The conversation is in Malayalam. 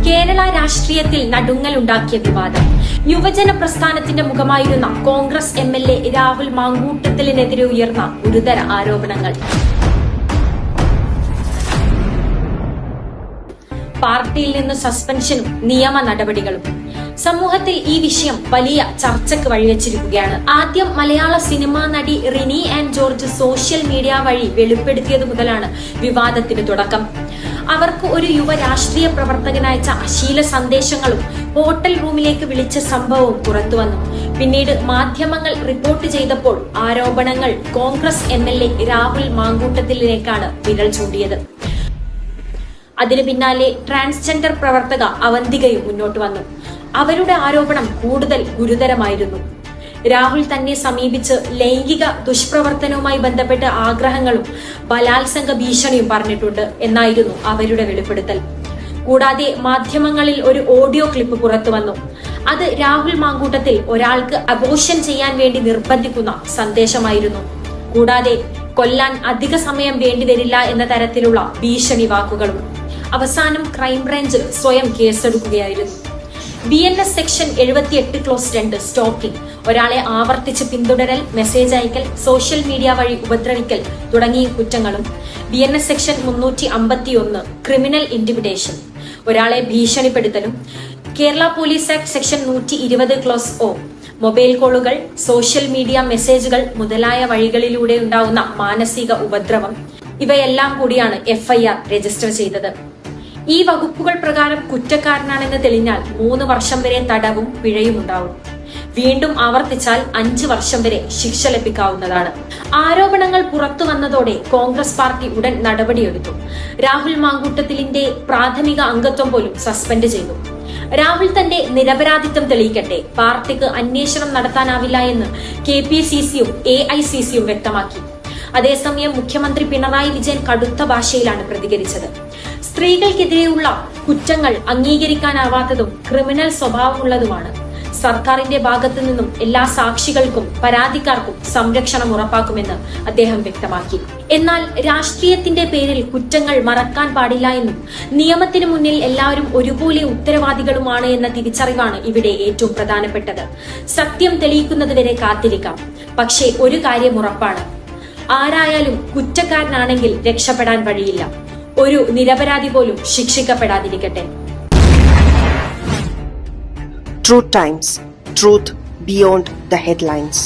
കേരള രാഷ്ട്രീയത്തിൽ നടുങ്ങലുണ്ടാക്കിയ വിവാദം. യുവജന പ്രസ്ഥാനത്തിന്റെ മുഖമായിരുന്ന കോൺഗ്രസ് MLA രാഹുൽ മാങ്കൂട്ടത്തിലിനെതിരെ ഉയർന്ന ഗുരുതര ആരോപണങ്ങൾ. പാർട്ടിയിൽ നിന്ന് സസ്പെൻഷനും നിയമ നടപടികളും. സമൂഹത്തിൽ ഈ വിഷയം വലിയ ചർച്ചയ്ക്ക് വഴിവെച്ചിരിക്കുകയാണ്. ആദ്യം മലയാള സിനിമാ നടി Rini and George social media വഴി വെളിപ്പെടുത്തിയത് മുതലാണ് വിവാദത്തിന് തുടക്കം. അവർക്ക് ഒരു യുവ രാഷ്ട്രീയ പ്രവർത്തകനയച്ച അശ്ലീല സന്ദേശങ്ങളും ഹോട്ടൽ റൂമിലേക്ക് വിളിച്ച സംഭവവും പുറത്തുവന്നു. പിന്നീട് മാധ്യമങ്ങൾ റിപ്പോർട്ട് ചെയ്തപ്പോൾ ആരോപണങ്ങൾ കോൺഗ്രസ് MLA രാഹുൽ മാങ്കൂട്ടത്തിലേക്കാണ് വിരൽ ചൂണ്ടിയത്. അതിനു പിന്നാലെ ട്രാൻസ്ജെൻഡർ പ്രവർത്തക അവന്തികയും മുന്നോട്ട് വന്നു. അവരുടെ ആരോപണം കൂടുതൽ ഗുരുതരമായിരുന്നു. രാഹുൽ തന്നെ സമീപിച്ച് ലൈംഗിക ദുഷ്പ്രവർത്തനവുമായി ബന്ധപ്പെട്ട ആഗ്രഹങ്ങളും ബലാത്സംഗ ഭീഷണിയും പറഞ്ഞിട്ടുണ്ട് എന്നായിരുന്നു അവരുടെ വെളിപ്പെടുത്തൽ. കൂടാതെ മാധ്യമങ്ങളിൽ ഒരു ഓഡിയോ ക്ലിപ്പ് പുറത്തു വന്നു. അത് രാഹുൽ മാങ്കൂട്ടത്തിൽ ഒരാൾക്ക് അബോർഷൻ ചെയ്യാൻ വേണ്ടി നിർബന്ധിക്കുന്ന സന്ദേശമായിരുന്നു. കൂടാതെ കൊല്ലാൻ അധിക സമയം വേണ്ടിവരില്ല എന്ന തരത്തിലുള്ള ഭീഷണി വാക്കുകളും. അവസാനം ക്രൈംബ്രാഞ്ച് സ്വയം കേസെടുക്കുകയായിരുന്നു. BNS സെക്ഷൻ 78 ക്ലോസ് 2 സ്റ്റോക്കിംഗ്, ഒരാളെ ആവർത്തിച്ച് പിന്തുടരൽ, മെസ്സേജ് അയക്കൽ, സോഷ്യൽ മീഡിയ വഴി ഉപദ്രവിക്കൽ തുടങ്ങിയ കുറ്റങ്ങളും. BNS സെക്ഷൻ 351 ക്രിമിനൽ ഇന്റിമിഡേഷൻ, ഒരാളെ ഭീഷണിപ്പെടുത്തലും. Kerala police act section 120 clause O mobile കോളുകൾ, സോഷ്യൽ മീഡിയ മെസ്സേജുകൾ മുതലായ വഴികളിലൂടെ ഉണ്ടാവുന്ന മാനസിക ഉപദ്രവം. ഇവയെല്ലാം കൂടിയാണ് FIR രജിസ്റ്റർ ചെയ്തത്. ഈ വകുപ്പുകൾ പ്രകാരം കുറ്റക്കാരനാണെന്ന് തെളിഞ്ഞാൽ 3 വർഷം വരെ തടവും പിഴയും ഉണ്ടാവും. വീണ്ടും ആവർത്തിച്ചാൽ 5 വർഷം വരെ ശിക്ഷ ലഭിക്കാവുന്നതാണ്. ആരോപണങ്ങൾ പുറത്തു വന്നതോടെ കോൺഗ്രസ് പാർട്ടി ഉടൻ നടപടിയെടുത്തു. രാഹുൽ മാങ്കൂട്ടത്തിലിന്റെ പ്രാഥമിക അംഗത്വം പോലും സസ്പെൻഡ് ചെയ്തു. രാഹുൽ തന്റെ നിരപരാധിത്വം തെളിയിക്കട്ടെ, പാർട്ടിക്ക് അന്വേഷണം നടത്താനാവില്ല എന്ന് KPCCയും AICCയും വ്യക്തമാക്കി. അതേസമയം മുഖ്യമന്ത്രി പിണറായി വിജയൻ കടുത്ത ഭാഷയിലാണ് പ്രതികരിച്ചത്. സ്ത്രീകൾക്കെതിരെയുള്ള കുറ്റങ്ങൾ അംഗീകരിക്കാനാവാത്തതും ക്രിമിനൽ സ്വഭാവമുള്ളതുമാണ്. സർക്കാരിന്റെ ഭാഗത്തു നിന്നും എല്ലാ സാക്ഷികൾക്കും പരാതിക്കാർക്കും സംരക്ഷണം ഉറപ്പാക്കുമെന്ന് അദ്ദേഹം വ്യക്തമാക്കി. എന്നാൽ രാഷ്ട്രീയത്തിന്റെ പേരിൽ കുറ്റങ്ങൾ മറക്കാൻ പാടില്ല എന്നും നിയമത്തിന് മുന്നിൽ എല്ലാവരും ഒരുപോലെ ഉത്തരവാദികളുമാണ് എന്ന തിരിച്ചറിവാണ് ഇവിടെ ഏറ്റവും പ്രധാനപ്പെട്ടത്. സത്യം തെളിയിക്കുന്നതുവരെ കാത്തിരിക്കാം. പക്ഷേ ഒരു കാര്യം ഉറപ്പാണ്, ആരായാലും കുറ്റക്കാരനാണെങ്കിൽ രക്ഷപ്പെടാൻ വഴിയില്ല. ഒരു നിരപരാധി പോലും ശിക്ഷിക്കപ്പെടാതിരിക്കട്ടെ. Truth Times. Truth beyond the headlines.